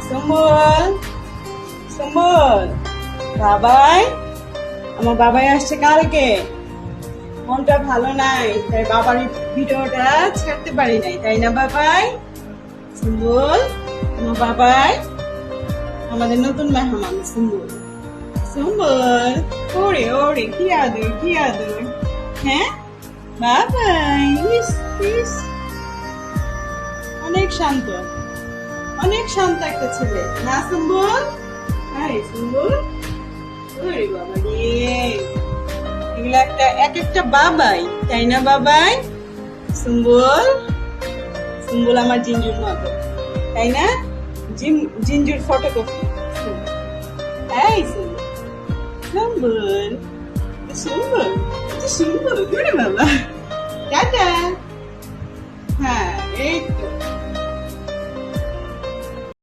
সুম্বল সুম্বল বাবাই, আমার বাবাই আসছে কালকে, মনটা ভালো নাই, তাই বাবার ভিডিওটা ছাড়তে পারি নাই, তাই না বাবাই? সুম্বল, আমার বাবাই, আমাদের নতুন মেহমান সুম্বল। সুম্বল, ওরে ওরে, কি আদর কি আদর। হ্যাঁ বাবাই, ইস ইস, অনেক শান্ত, অনেক শান্ত একটা ছেলে না সুম্বল? হাই সুম্বল, ওরে বাবা রে, এগুলো একটা এক একটা বাবাই, তাই না বাবাই? সুম্বল, সুম্বল আমার জিঞ্জুর মতো, তাই না? জিঞ্জুর ফটোকপি। এই সুম্বল, সুম্বল, সুম্বল, সুম্বল, ওরে বাবা, টাটা। হ্যাঁ এই তো।